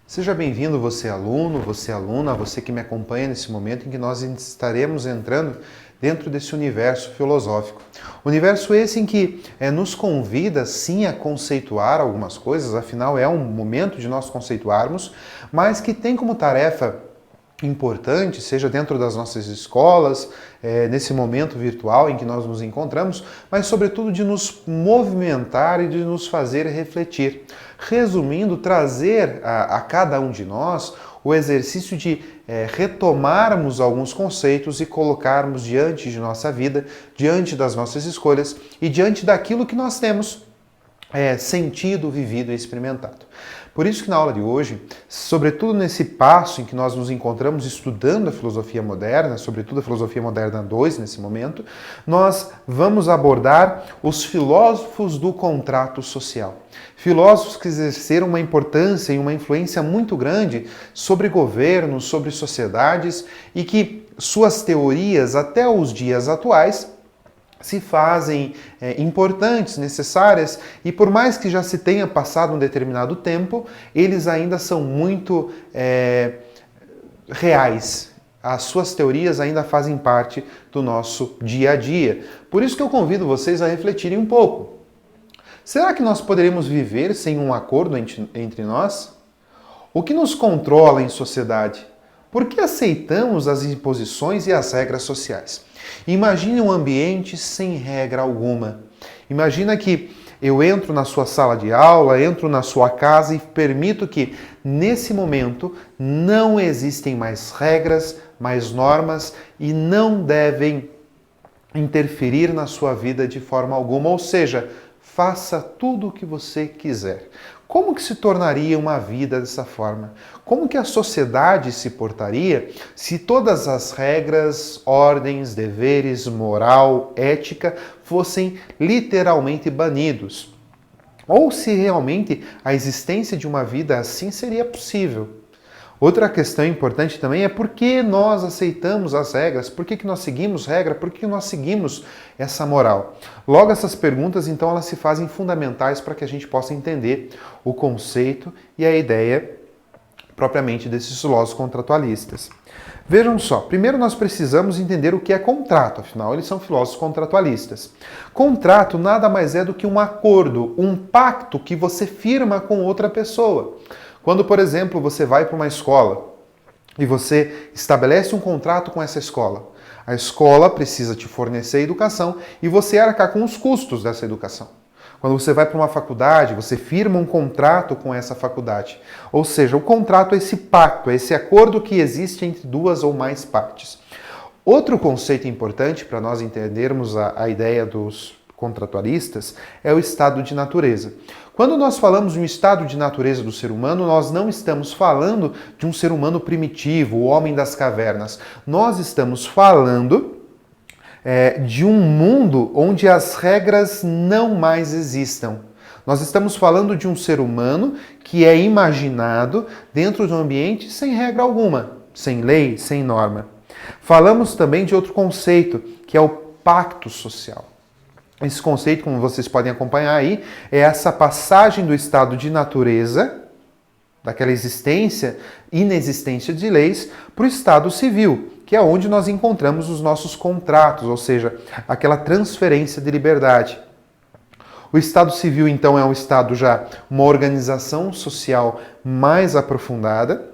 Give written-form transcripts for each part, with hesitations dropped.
Seja bem-vindo, você aluno, você aluna, você que me acompanha nesse momento em que nós estaremos entrando dentro desse universo filosófico. Universo esse em que nos convida sim a conceituar algumas coisas, afinal é um momento de nós conceituarmos, mas que tem como tarefa importante, seja dentro das nossas escolas, nesse momento virtual em que nós nos encontramos, mas sobretudo de nos movimentar e de nos fazer refletir. Resumindo, trazer a cada um de nós o exercício de retomarmos alguns conceitos e colocarmos diante de nossa vida, diante das nossas escolhas e diante daquilo que nós temos sentido, vivido e experimentado. Por isso que na aula de hoje, sobretudo nesse passo em que nós nos encontramos estudando a filosofia moderna, sobretudo a filosofia moderna 2 nesse momento, nós vamos abordar os filósofos do contrato social. Filósofos que exerceram uma importância e uma influência muito grande sobre governos, sobre sociedades e que suas teorias até os dias atuais se fazem importantes, necessárias, e por mais que já se tenha passado um determinado tempo, eles ainda são muito reais. As suas teorias ainda fazem parte do nosso dia a dia. Por isso que eu convido vocês a refletirem um pouco. Será que nós poderíamos viver sem um acordo entre nós? O que nos controla em sociedade? Por que aceitamos as imposições e as regras sociais? Imagine um ambiente sem regra alguma. Imagina que eu entro na sua sala de aula, entro na sua casa e permito que, nesse momento, não existem mais regras, mais normas e não devem interferir na sua vida de forma alguma. Ou seja, faça tudo o que você quiser. Como que se tornaria uma vida dessa forma? Como que a sociedade se portaria se todas as regras, ordens, deveres, moral, ética fossem literalmente banidos? Ou se realmente a existência de uma vida assim seria possível? Outra questão importante também é por que nós aceitamos as regras, por que nós seguimos regra, por que nós seguimos essa moral. Logo, essas perguntas, então, elas se fazem fundamentais para que a gente possa entender o conceito e a ideia propriamente desses filósofos contratualistas. Vejam só, primeiro nós precisamos entender o que é contrato, afinal eles são filósofos contratualistas. Contrato nada mais é do que um acordo, um pacto que você firma com outra pessoa. Quando, por exemplo, você vai para uma escola e você estabelece um contrato com essa escola, a escola precisa te fornecer educação e você arcar com os custos dessa educação. Quando você vai para uma faculdade, você firma um contrato com essa faculdade. Ou seja, o contrato é esse pacto, é esse acordo que existe entre duas ou mais partes. Outro conceito importante para nós entendermos a ideia dos contratualistas é o estado de natureza. Quando nós falamos de um estado de natureza do ser humano, nós não estamos falando de um ser humano primitivo, o homem das cavernas. Nós estamos falando de um mundo onde as regras não mais existam. Nós estamos falando de um ser humano que é imaginado dentro de um ambiente sem regra alguma, sem lei, sem norma. Falamos também de outro conceito, que é o pacto social. Esse conceito, como vocês podem acompanhar aí, é essa passagem do estado de natureza, daquela inexistência de leis, para o estado civil, que é onde nós encontramos os nossos contratos, ou seja, aquela transferência de liberdade. O estado civil, então, é um estado já, uma organização social mais aprofundada,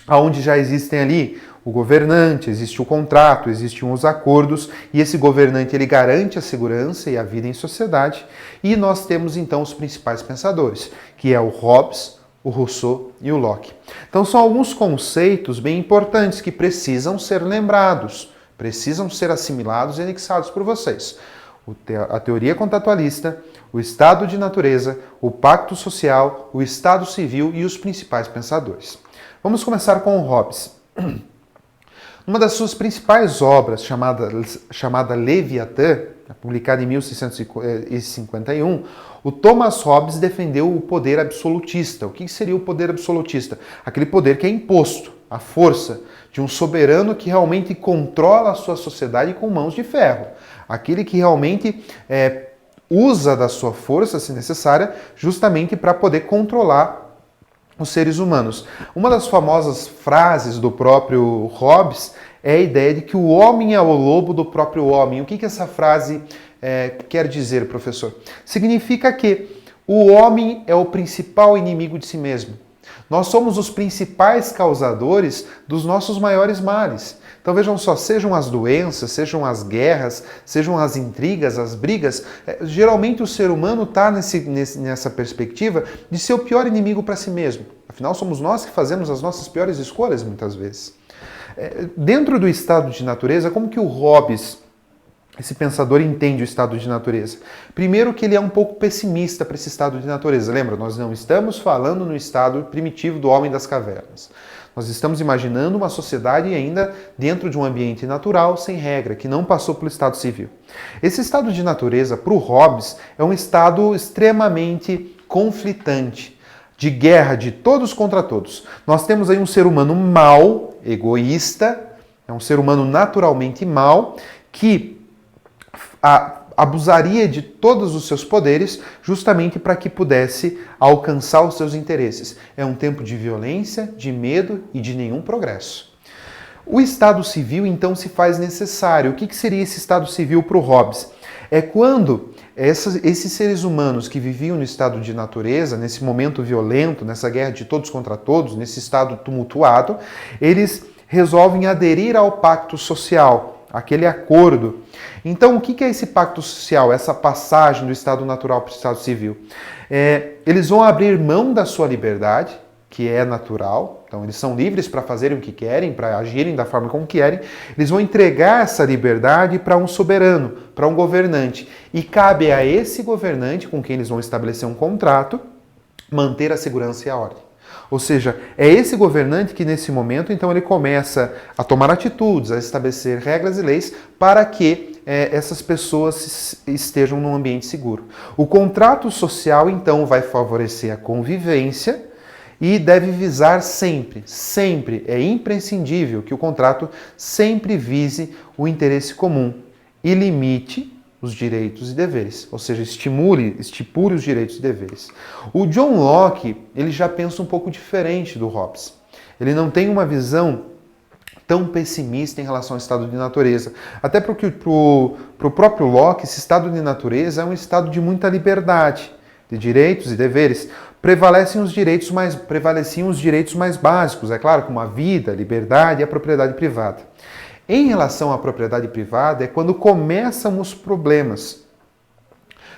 onde já existem ali o governante, existe o contrato, existem os acordos, e esse governante ele garante a segurança e a vida em sociedade, e nós temos então os principais pensadores, que é o Hobbes, o Rousseau e o Locke. Então são alguns conceitos bem importantes que precisam ser lembrados, precisam ser assimilados e anexados por vocês. A teoria contratualista, o estado de natureza, o pacto social, o estado civil e os principais pensadores. Vamos começar com o Hobbes. Uma das suas principais obras, chamada Leviatã, publicada em 1651, o Thomas Hobbes defendeu o poder absolutista. O que seria o poder absolutista? Aquele poder que é imposto, a força de um soberano que realmente controla a sua sociedade com mãos de ferro. Aquele que realmente usa da sua força, se necessária, justamente para poder controlar os seres humanos. Uma das famosas frases do próprio Hobbes é a ideia de que o homem é o lobo do próprio homem. O que essa frase quer dizer, professor? Significa que o homem é o principal inimigo de si mesmo. Nós somos os principais causadores dos nossos maiores males. Então vejam só, sejam as doenças, sejam as guerras, sejam as intrigas, as brigas, geralmente o ser humano está nessa perspectiva de ser o pior inimigo para si mesmo. Afinal, somos nós que fazemos as nossas piores escolhas muitas vezes. Dentro do estado de natureza, como que o Hobbes, esse pensador, entende o estado de natureza? Primeiro que ele é um pouco pessimista para esse estado de natureza. Lembra, nós não estamos falando no estado primitivo do homem das cavernas. Nós estamos imaginando uma sociedade ainda dentro de um ambiente natural, sem regra, que não passou pelo estado civil. Esse estado de natureza, para o Hobbes, é um estado extremamente conflitante, de guerra de todos contra todos. Nós temos aí um ser humano mau, egoísta, é um ser humano naturalmente mau, que abusaria de todos os seus poderes justamente para que pudesse alcançar os seus interesses. É um tempo de violência, de medo e de nenhum progresso. O estado civil, então, se faz necessário. O que seria esse estado civil para o Hobbes? É quando esses seres humanos que viviam no estado de natureza, nesse momento violento, nessa guerra de todos contra todos, nesse estado tumultuado, eles resolvem aderir ao pacto social, aquele acordo. Então, o que é esse pacto social, essa passagem do estado natural para o estado civil? Eles vão abrir mão da sua liberdade, que é natural, então eles são livres para fazerem o que querem, para agirem da forma como querem, eles vão entregar essa liberdade para um soberano, para um governante. E cabe a esse governante, com quem eles vão estabelecer um contrato, manter a segurança e a ordem. Ou seja, é esse governante que nesse momento, então, ele começa a tomar atitudes, a estabelecer regras e leis para que essas pessoas estejam num ambiente seguro. O contrato social, então, vai favorecer a convivência e deve visar sempre, é imprescindível que o contrato sempre vise o interesse comum e limite os direitos e deveres, ou seja, estipule os direitos e deveres. O John Locke, ele já pensa um pouco diferente do Hobbes. Ele não tem uma visão tão pessimista em relação ao estado de natureza. Até porque para o próprio Locke, esse estado de natureza é um estado de muita liberdade, de direitos e deveres. Prevaleciam os direitos mais básicos, é claro, como a vida, a liberdade e a propriedade privada. Em relação à propriedade privada, é quando começam os problemas.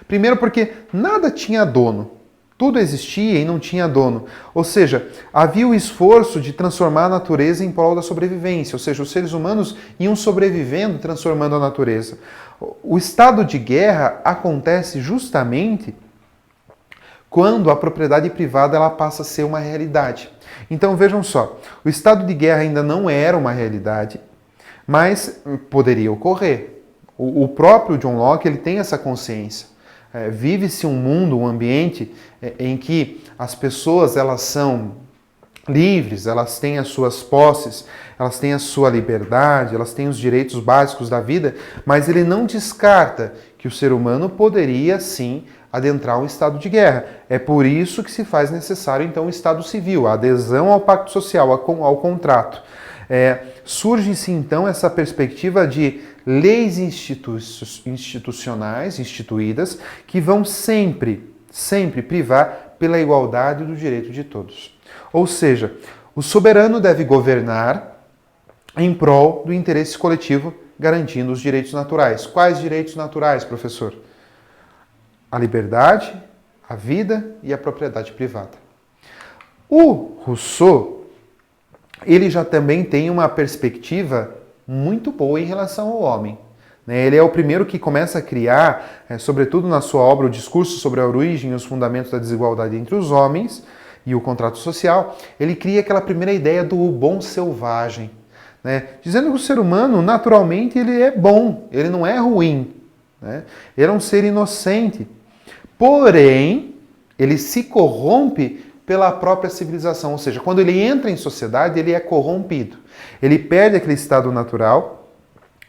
Primeiro porque nada tinha dono. Tudo existia e não tinha dono. Ou seja, havia o esforço de transformar a natureza em prol da sobrevivência. Ou seja, os seres humanos iam sobrevivendo, transformando a natureza. O estado de guerra acontece justamente quando a propriedade privada ela passa a ser uma realidade. Então vejam só, o estado de guerra ainda não era uma realidade, mas poderia ocorrer. O próprio John Locke ele tem essa consciência. Vive-se um mundo, um ambiente em que as pessoas elas são livres, elas têm as suas posses, elas têm a sua liberdade, elas têm os direitos básicos da vida, mas ele não descarta que o ser humano poderia sim adentrar um estado de guerra. É por isso que se faz necessário então o estado civil, a adesão ao pacto social, ao contrato. Surge-se então essa perspectiva de leis institucionais, instituídas, que vão sempre privar pela igualdade do direito de todos. Ou seja, o soberano deve governar em prol do interesse coletivo, garantindo os direitos naturais. Quais direitos naturais, professor? A liberdade, a vida e a propriedade privada. O Rousseau, ele já também tem uma perspectiva muito boa em relação ao homem. Ele é o primeiro que começa a criar, sobretudo na sua obra, o discurso sobre a origem e os fundamentos da desigualdade entre os homens e o contrato social. Ele cria aquela primeira ideia do bom selvagem, dizendo que o ser humano, naturalmente, ele é bom, ele não é ruim. Ele é um ser inocente. Porém, ele se corrompe pela própria civilização, ou seja, quando ele entra em sociedade, ele é corrompido. Ele perde aquele estado natural,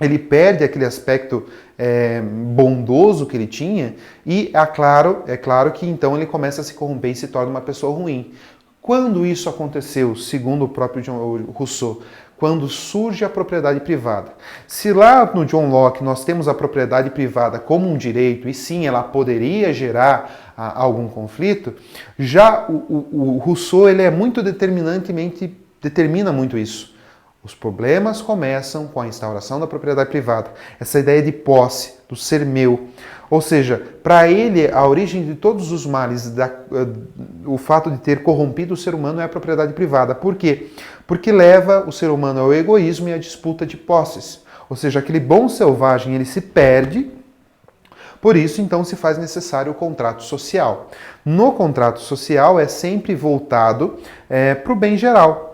ele perde aquele aspecto bondoso que ele tinha e é claro que então ele começa a se corromper e se torna uma pessoa ruim. Quando isso aconteceu, segundo o próprio Rousseau? Quando surge a propriedade privada. Se lá no John Locke nós temos a propriedade privada como um direito, e sim, ela poderia gerar algum conflito, já o Rousseau ele é muito determina muito isso. Os problemas começam com a instauração da propriedade privada. Essa ideia de posse, do ser meu. Ou seja, para ele, a origem de todos os males, o fato de ter corrompido o ser humano é a propriedade privada. Por quê? Porque leva o ser humano ao egoísmo e à disputa de posses. Ou seja, aquele bom selvagem ele se perde, por isso então se faz necessário o contrato social. No contrato social é sempre voltado para o bem geral,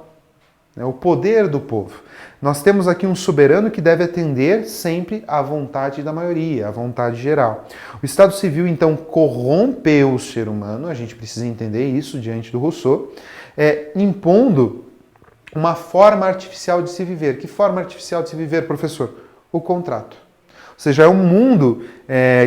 o poder do povo. Nós temos aqui um soberano que deve atender sempre à vontade da maioria, à vontade geral. O Estado Civil, então, corrompeu o ser humano, a gente precisa entender isso diante do Rousseau, impondo uma forma artificial de se viver. Que forma artificial de se viver, professor? O contrato. Ou seja, é um mundo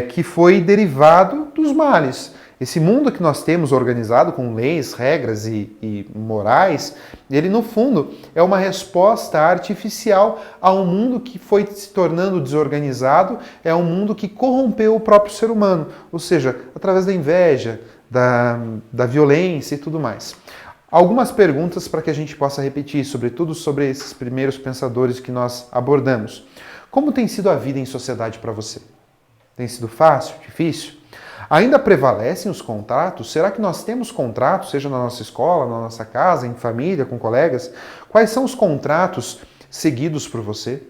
que foi derivado dos males. Esse mundo que nós temos organizado com leis, regras e morais, ele no fundo é uma resposta artificial a um mundo que foi se tornando desorganizado, é um mundo que corrompeu o próprio ser humano, ou seja, através da inveja, da violência e tudo mais. Algumas perguntas para que a gente possa repetir, sobretudo sobre esses primeiros pensadores que nós abordamos. Como tem sido a vida em sociedade para você? Tem sido fácil, difícil? Ainda prevalecem os contratos? Será que nós temos contratos, seja na nossa escola, na nossa casa, em família, com colegas? Quais são os contratos seguidos por você?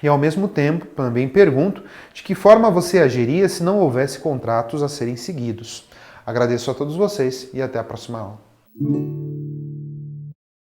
E ao mesmo tempo, também pergunto, de que forma você agiria se não houvesse contratos a serem seguidos? Agradeço a todos vocês e até a próxima aula.